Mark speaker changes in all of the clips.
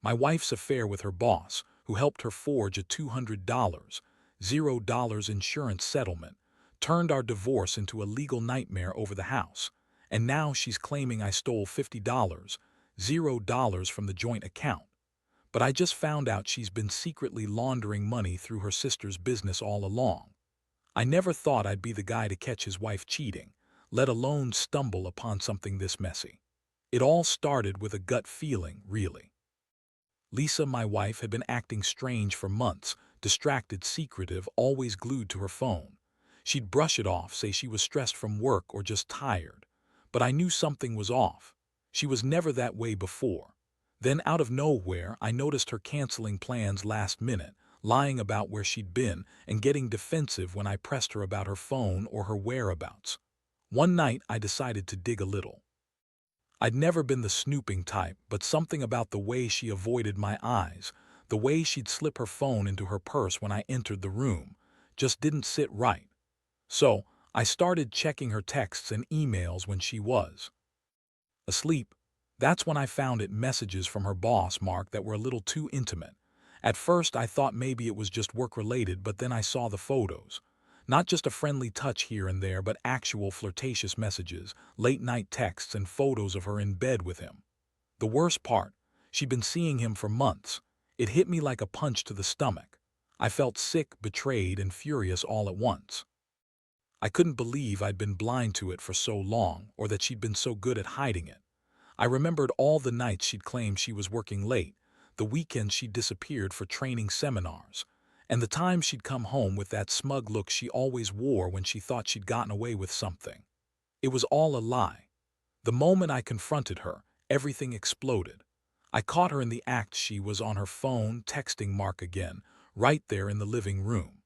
Speaker 1: My wife's affair with her boss, who helped her forge a $200, $0 insurance settlement, turned our divorce into a legal nightmare over the house, and now she's claiming I stole $50, $0 from the joint account. But I just found out she's been secretly laundering money through her sister's business all along. I never thought I'd be the guy to catch his wife cheating, let alone stumble upon something this messy. It all started with a gut feeling, really. Lisa, my wife, had been acting strange for months, distracted, secretive, always glued to her phone. She'd brush it off, say she was stressed from work or just tired. But I knew something was off. She was never that way before. Then, out of nowhere, I noticed her canceling plans last minute, lying about where she'd been, and getting defensive when I pressed her about her phone or her whereabouts. One night, I decided to dig a little. I'd never been the snooping type, but something about the way she avoided my eyes, the way she'd slip her phone into her purse when I entered the room, just didn't sit right. So, I started checking her texts and emails when she was asleep. That's when I found messages from her boss, Mark, that were a little too intimate. At first, I thought maybe it was just work-related, but then I saw the photos. Not just a friendly touch here and there, but actual flirtatious messages, late-night texts, and photos of her in bed with him. The worst part, she'd been seeing him for months. It hit me like a punch to the stomach. I felt sick, betrayed, and furious all at once. I couldn't believe I'd been blind to it for so long, or that she'd been so good at hiding it. I remembered all the nights she'd claimed she was working late, the weekends she'd disappeared for training seminars, and the times she'd come home with that smug look she always wore when she thought she'd gotten away with something. It was all a lie. The moment I confronted her, everything exploded. I caught her in the act. She was on her phone, texting Mark again, right there in the living room.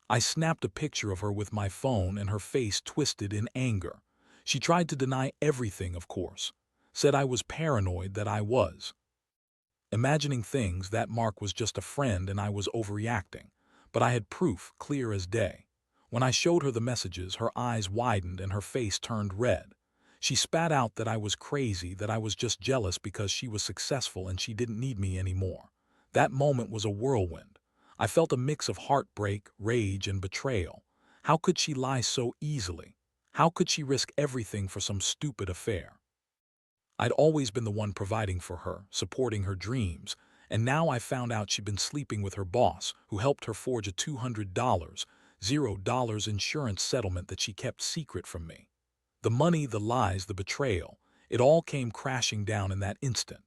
Speaker 1: I snapped a picture of her with my phone, and her face twisted in anger. She tried to deny everything, of course. Said I was paranoid, that I was imagining things, that Mark was just a friend and I was overreacting. But I had proof, clear as day. When I showed her the messages, her eyes widened and her face turned red. She spat out that I was crazy, that I was just jealous because she was successful and she didn't need me anymore. That moment was a whirlwind. I felt a mix of heartbreak, rage, and betrayal. How could she lie so easily? How could she risk everything for some stupid affair? I'd always been the one providing for her, supporting her dreams, and now I found out she'd been sleeping with her boss, who helped her forge a $200, $0 insurance settlement that she kept secret from me. The money, the lies, the betrayal, it all came crashing down in that instant.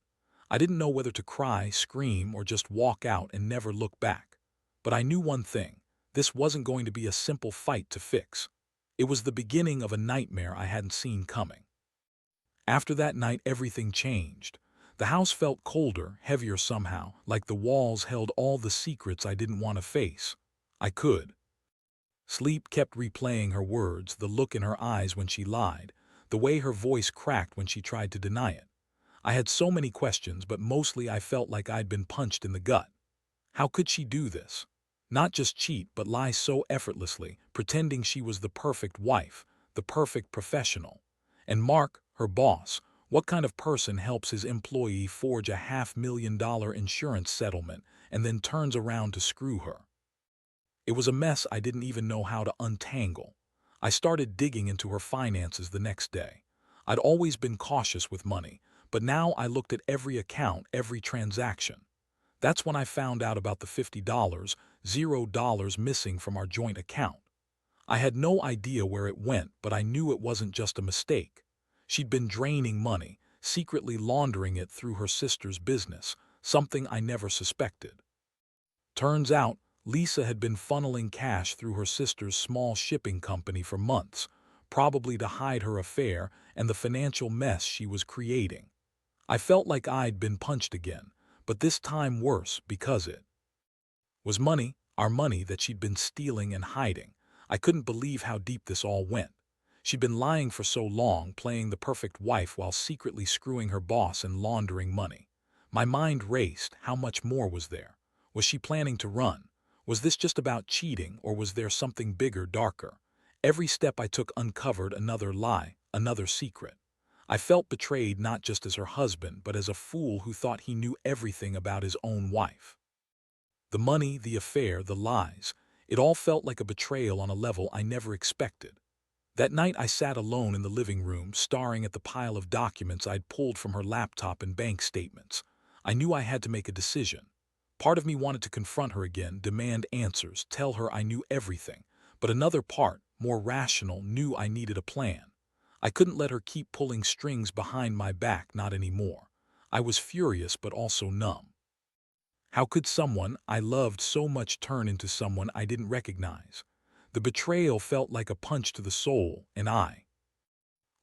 Speaker 1: I didn't know whether to cry, scream, or just walk out and never look back. But I knew one thing: this wasn't going to be a simple fight to fix. It was the beginning of a nightmare I hadn't seen coming. After that night, everything changed. The house felt colder, heavier somehow, like the walls held all the secrets I didn't want to face. I could. Sleep kept replaying her words, the look in her eyes when she lied, the way her voice cracked when she tried to deny it. I had so many questions, but mostly I felt like I'd been punched in the gut. How could she do this? Not just cheat, but lie so effortlessly, pretending she was the perfect wife, the perfect professional. And Mark, her boss, what kind of person helps his employee forge a $500,000 insurance settlement and then turns around to screw her? It was a mess I didn't even know how to untangle. I started digging into her finances the next day. I'd always been cautious with money, but now I looked at every account, every transaction. That's when I found out about the $50, $0 missing from our joint account. I had no idea where it went, but I knew it wasn't just a mistake. She'd been draining money, secretly laundering it through her sister's business, something I never suspected. Turns out, Lisa had been funneling cash through her sister's small shipping company for months, probably to hide her affair and the financial mess she was creating. I felt like I'd been punched again, but this time worse, because it was money, our money, that she'd been stealing and hiding. I couldn't believe how deep this all went. She'd been lying for so long, playing the perfect wife while secretly screwing her boss and laundering money. My mind raced. How much more was there? Was she planning to run? Was this just about cheating, or was there something bigger, darker? Every step I took uncovered another lie, another secret. I felt betrayed not just as her husband, but as a fool who thought he knew everything about his own wife. The money, the affair, the lies, it all felt like a betrayal on a level I never expected. That night I sat alone in the living room, staring at the pile of documents I'd pulled from her laptop and bank statements. I knew I had to make a decision. Part of me wanted to confront her again, demand answers, tell her I knew everything. But another part, more rational, knew I needed a plan. I couldn't let her keep pulling strings behind my back, not anymore. I was furious but also numb. How could someone I loved so much turn into someone I didn't recognize? The betrayal felt like a punch to the soul, and I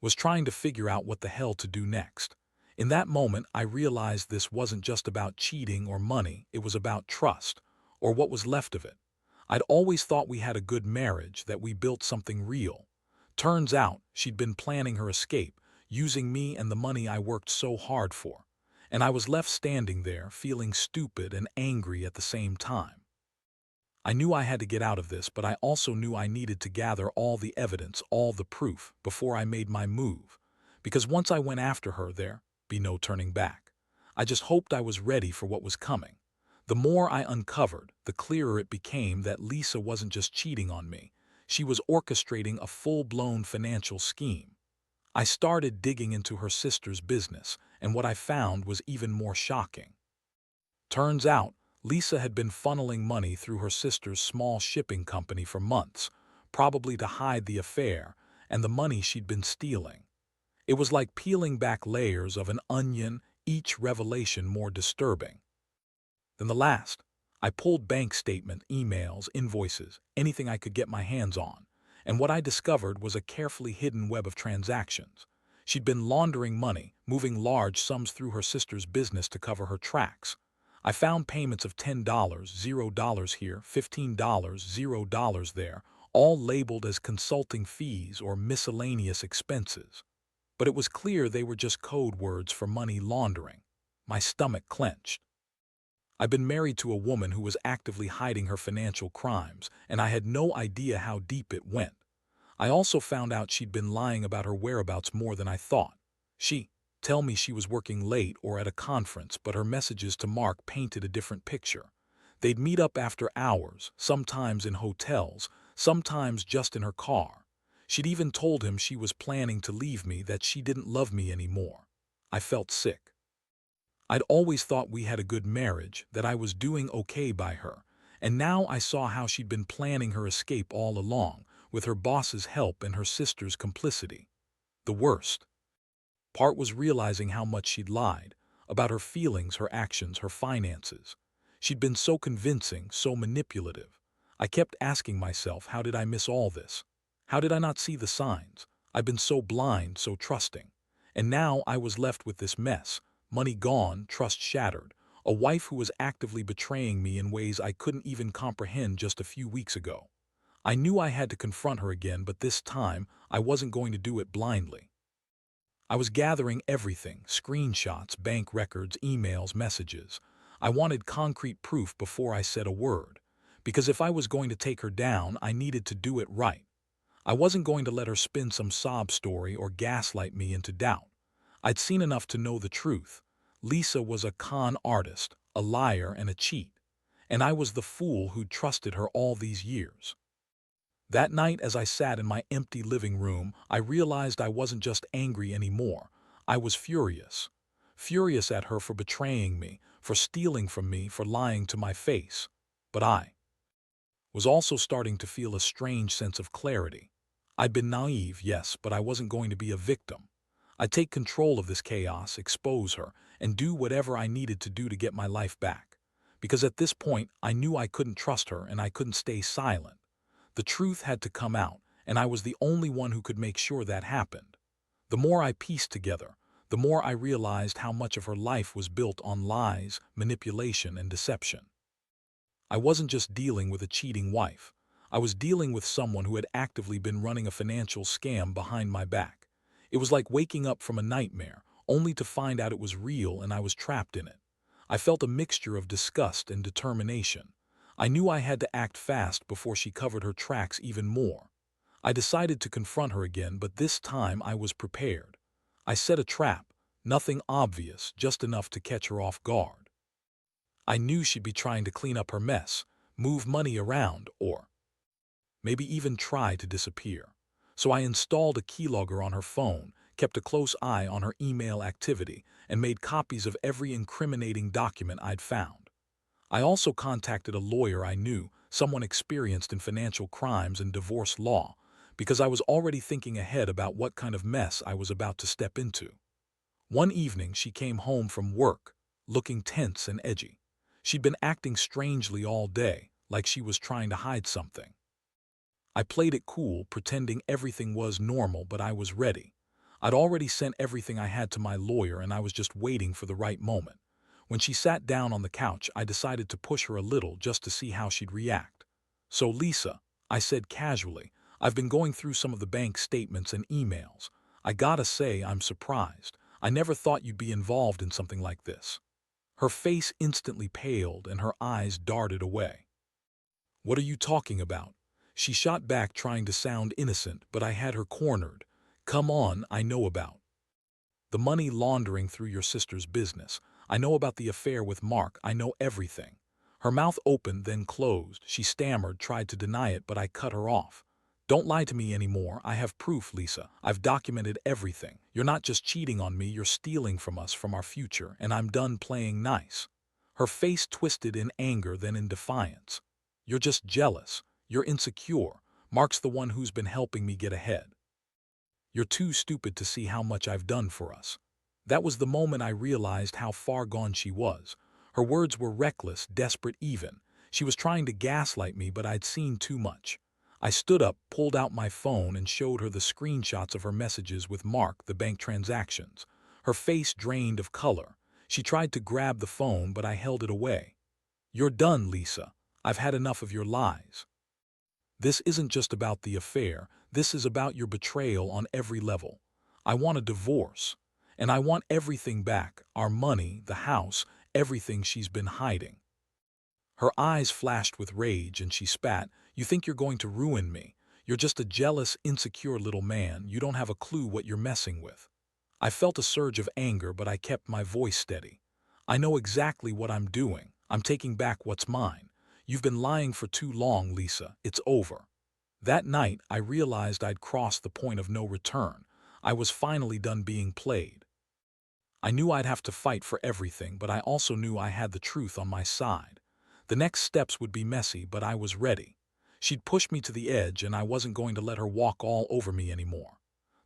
Speaker 1: was trying to figure out what the hell to do next. In that moment, I realized this wasn't just about cheating or money, it was about trust, or what was left of it. I'd always thought we had a good marriage, that we built something real. Turns out, she'd been planning her escape, using me and the money I worked so hard for. And I was left standing there, feeling stupid and angry at the same time. I knew I had to get out of this, but I also knew I needed to gather all the evidence, all the proof, before I made my move. Because once I went after her, there'd be no turning back. I just hoped I was ready for what was coming. The more I uncovered, the clearer it became that Lisa wasn't just cheating on me. She was orchestrating a full-blown financial scheme. I started digging into her sister's business, and what I found was even more shocking. Turns out, Lisa had been funneling money through her sister's small shipping company for months, probably to hide the affair and the money she'd been stealing. It was like peeling back layers of an onion, each revelation more disturbing than the last. I pulled bank statements, emails, invoices, anything I could get my hands on, and what I discovered was a carefully hidden web of transactions. She'd been laundering money, moving large sums through her sister's business to cover her tracks. I found payments of $10, $0 here, $15, $0 there, all labeled as consulting fees or miscellaneous expenses. But it was clear they were just code words for money laundering. My stomach clenched. I've been married to a woman who was actively hiding her financial crimes, and I had no idea how deep it went. I also found out she'd been lying about her whereabouts more than I thought. She'd tell me she was working late or at a conference, but her messages to Mark painted a different picture. They'd meet up after hours, sometimes in hotels, sometimes just in her car. She'd even told him she was planning to leave me, that she didn't love me anymore. I felt sick. I'd always thought we had a good marriage, that I was doing okay by her, and now I saw how she'd been planning her escape all along, with her boss's help and her sister's complicity. The worst part was realizing how much she'd lied, about her feelings, her actions, her finances. She'd been so convincing, so manipulative. I kept asking myself, how did I miss all this? How did I not see the signs? I'd been so blind, so trusting. And now I was left with this mess. Money gone, trust shattered, a wife who was actively betraying me in ways I couldn't even comprehend just a few weeks ago. I knew I had to confront her again, but this time I wasn't going to do it blindly. I was gathering everything, screenshots, bank records, emails, messages. I wanted concrete proof before I said a word, because if I was going to take her down, I needed to do it right. I wasn't going to let her spin some sob story or gaslight me into doubt. I'd seen enough to know the truth. Lisa was a con artist, a liar, and a cheat. And I was the fool who'd trusted her all these years. That night, as I sat in my empty living room, I realized I wasn't just angry anymore. I was furious. Furious at her for betraying me, for stealing from me, for lying to my face. But I was also starting to feel a strange sense of clarity. I'd been naive, yes, but I wasn't going to be a victim. I'd take control of this chaos, expose her, and do whatever I needed to do to get my life back. Because at this point, I knew I couldn't trust her and I couldn't stay silent. The truth had to come out, and I was the only one who could make sure that happened. The more I pieced together, the more I realized how much of her life was built on lies, manipulation, and deception. I wasn't just dealing with a cheating wife. I was dealing with someone who had actively been running a financial scam behind my back. It was like waking up from a nightmare, only to find out it was real and I was trapped in it. I felt a mixture of disgust and determination. I knew I had to act fast before she covered her tracks even more. I decided to confront her again, but this time I was prepared. I set a trap, nothing obvious, just enough to catch her off guard. I knew she'd be trying to clean up her mess, move money around, or maybe even try to disappear. So I installed a keylogger on her phone, kept a close eye on her email activity, and made copies of every incriminating document I'd found. I also contacted a lawyer I knew, someone experienced in financial crimes and divorce law, because I was already thinking ahead about what kind of mess I was about to step into. One evening she came home from work, looking tense and edgy. She'd been acting strangely all day, like she was trying to hide something. I played it cool, pretending everything was normal, but I was ready. I'd already sent everything I had to my lawyer, and I was just waiting for the right moment. When she sat down on the couch, I decided to push her a little just to see how she'd react. "So, Lisa," I said casually, "I've been going through some of the bank statements and emails. I gotta say, I'm surprised. I never thought you'd be involved in something like this." Her face instantly paled and her eyes darted away. "What are you talking about?" She shot back, trying to sound innocent, but I had her cornered. "Come on, I know about the money laundering through your sister's business. I know about the affair with Mark. I know everything." Her mouth opened, then closed. She stammered, tried to deny it, but I cut her off. "Don't lie to me anymore. I have proof, Lisa. I've documented everything. You're not just cheating on me, you're stealing from us, from our future, and I'm done playing nice." Her face twisted in anger, then in defiance. "You're just jealous. You're insecure. Mark's the one who's been helping me get ahead. You're too stupid to see how much I've done for us." That was the moment I realized how far gone she was. Her words were reckless, desperate even. She was trying to gaslight me, but I'd seen too much. I stood up, pulled out my phone, and showed her the screenshots of her messages with Mark, the bank transactions. Her face drained of color. She tried to grab the phone, but I held it away. "You're done, Lisa. I've had enough of your lies. This isn't just about the affair, this is about your betrayal on every level. I want a divorce, and I want everything back, our money, the house, everything she's been hiding." Her eyes flashed with rage and she spat. "You think you're going to ruin me? You're just a jealous, insecure little man. You don't have a clue what you're messing with." I felt a surge of anger, but I kept my voice steady. "I know exactly what I'm doing. I'm taking back what's mine. You've been lying for too long, Lisa. It's over." That night, I realized I'd crossed the point of no return. I was finally done being played. I knew I'd have to fight for everything, but I also knew I had the truth on my side. The next steps would be messy, but I was ready. She'd pushed me to the edge, and I wasn't going to let her walk all over me anymore.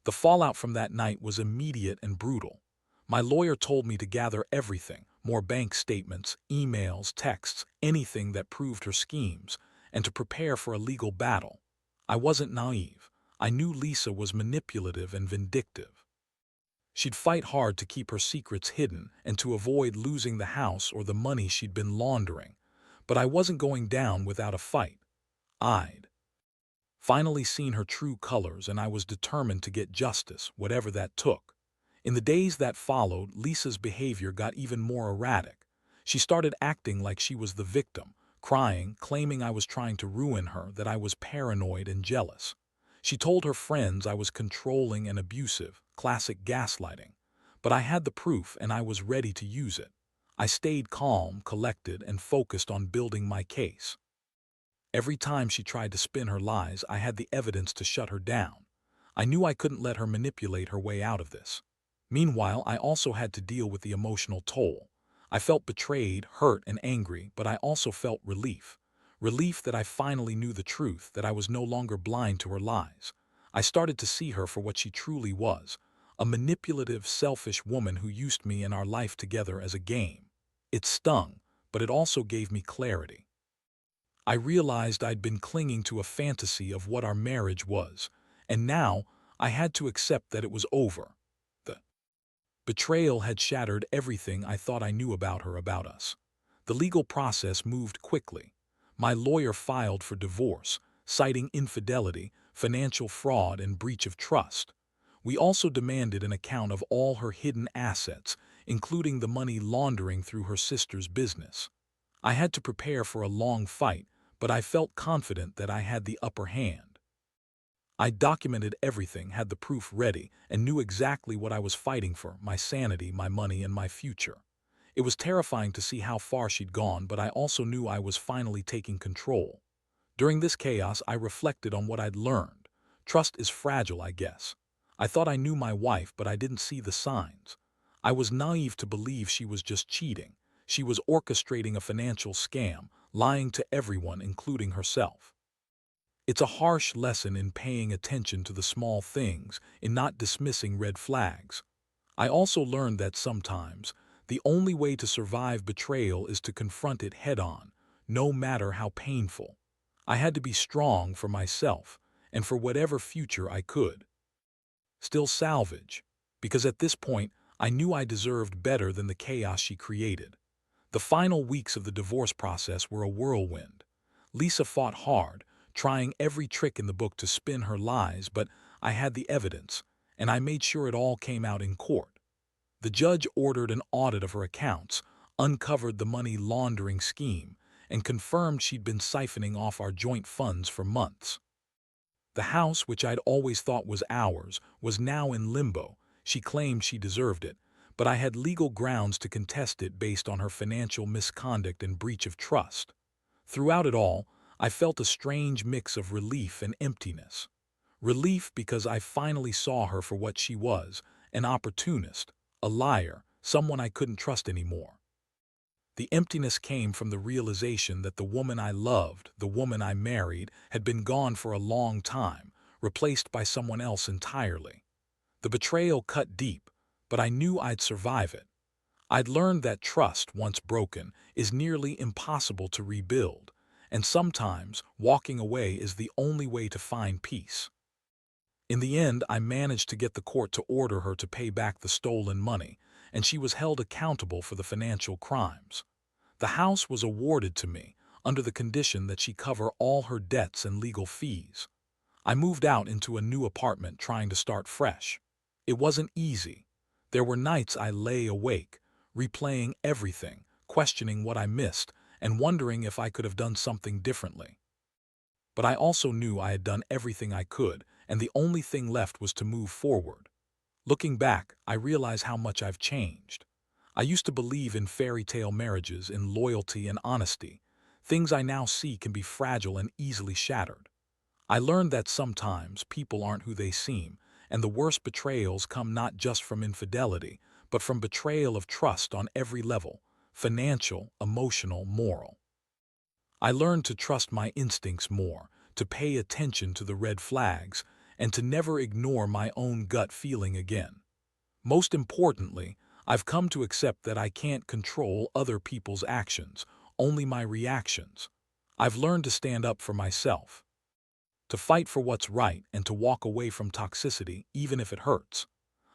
Speaker 1: The fallout from that night was immediate and brutal. My lawyer told me to gather everything, more bank statements, emails, texts, anything that proved her schemes, and to prepare for a legal battle. I wasn't naive. I knew Lisa was manipulative and vindictive. She'd fight hard to keep her secrets hidden and to avoid losing the house or the money she'd been laundering. But I wasn't going down without a fight. I'd finally seen her true colors, and I was determined to get justice, whatever that took. In the days that followed, Lisa's behavior got even more erratic. She started acting like she was the victim, crying, claiming I was trying to ruin her, that I was paranoid and jealous. She told her friends I was controlling and abusive, classic gaslighting. But I had the proof, and I was ready to use it. I stayed calm, collected, and focused on building my case. Every time she tried to spin her lies, I had the evidence to shut her down. I knew I couldn't let her manipulate her way out of this. Meanwhile, I also had to deal with the emotional toll. I felt betrayed, hurt, and angry, but I also felt relief. Relief that I finally knew the truth, that I was no longer blind to her lies. I started to see her for what she truly was, a manipulative, selfish woman who used me and our life together as a game. It stung, but it also gave me clarity. I realized I'd been clinging to a fantasy of what our marriage was, and now I had to accept that it was over. The betrayal had shattered everything I thought I knew about her, about us. The legal process moved quickly. My lawyer filed for divorce, citing infidelity, financial fraud, and breach of trust. We also demanded an account of all her hidden assets, including the money laundering through her sister's business. I had to prepare for a long fight, but I felt confident that I had the upper hand. I documented everything, had the proof ready, and knew exactly what I was fighting for: my sanity, my money, and my future. It was terrifying to see how far she'd gone, but I also knew I was finally taking control. During this chaos, I reflected on what I'd learned. Trust is fragile, I guess. I thought I knew my wife, but I didn't see the signs. I was naive to believe she was just cheating. She was orchestrating a financial scam, lying to everyone, including herself. It's a harsh lesson in paying attention to the small things, in not dismissing red flags. I also learned that sometimes the only way to survive betrayal is to confront it head-on, no matter how painful. I had to be strong for myself and for whatever future I could still salvage, because at this point I knew I deserved better than the chaos she created. The final weeks of the divorce process were a whirlwind. Lisa fought hard, trying every trick in the book to spin her lies, but I had the evidence, and I made sure it all came out in court. The judge ordered an audit of her accounts, uncovered the money laundering scheme, and confirmed she'd been siphoning off our joint funds for months. The house, which I'd always thought was ours, was now in limbo. She claimed she deserved it, but I had legal grounds to contest it based on her financial misconduct and breach of trust. Throughout it all, I felt a strange mix of relief and emptiness. Relief because I finally saw her for what she was: an opportunist, a liar, someone I couldn't trust anymore. The emptiness came from the realization that the woman I loved, the woman I married, had been gone for a long time, replaced by someone else entirely. The betrayal cut deep, but I knew I'd survive it. I'd learned that trust, once broken, is nearly impossible to rebuild, and sometimes walking away is the only way to find peace. In the end, I managed to get the court to order her to pay back the stolen money, and she was held accountable for the financial crimes. The house was awarded to me, under the condition that she cover all her debts and legal fees. I moved out into a new apartment, trying to start fresh. It wasn't easy. There were nights I lay awake, replaying everything, questioning what I missed, and wondering if I could have done something differently. But I also knew I had done everything I could, and the only thing left was to move forward. Looking back, I realize how much I've changed. I used to believe in fairy tale marriages, in loyalty and honesty. Things I now see can be fragile and easily shattered. I learned that sometimes people aren't who they seem, and the worst betrayals come not just from infidelity, but from betrayal of trust on every level: financial, emotional, moral. I learned to trust my instincts more, to pay attention to the red flags, and to never ignore my own gut feeling again. Most importantly, I've come to accept that I can't control other people's actions, only my reactions. I've learned to stand up for myself, to fight for what's right, and to walk away from toxicity, even if it hurts.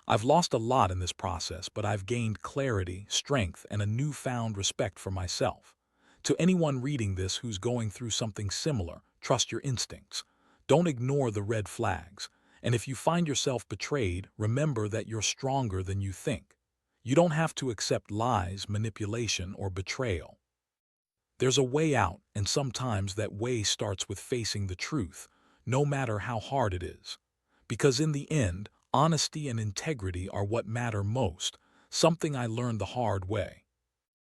Speaker 1: I've lost a lot in this process, but I've gained clarity, strength, and a newfound respect for myself. To anyone reading this who's going through something similar, trust your instincts. Don't ignore the red flags. And if you find yourself betrayed, remember that you're stronger than you think. You don't have to accept lies, manipulation, or betrayal. There's a way out, and sometimes that way starts with facing the truth, no matter how hard it is. Because in the end, honesty and integrity are what matter most, something I learned the hard way.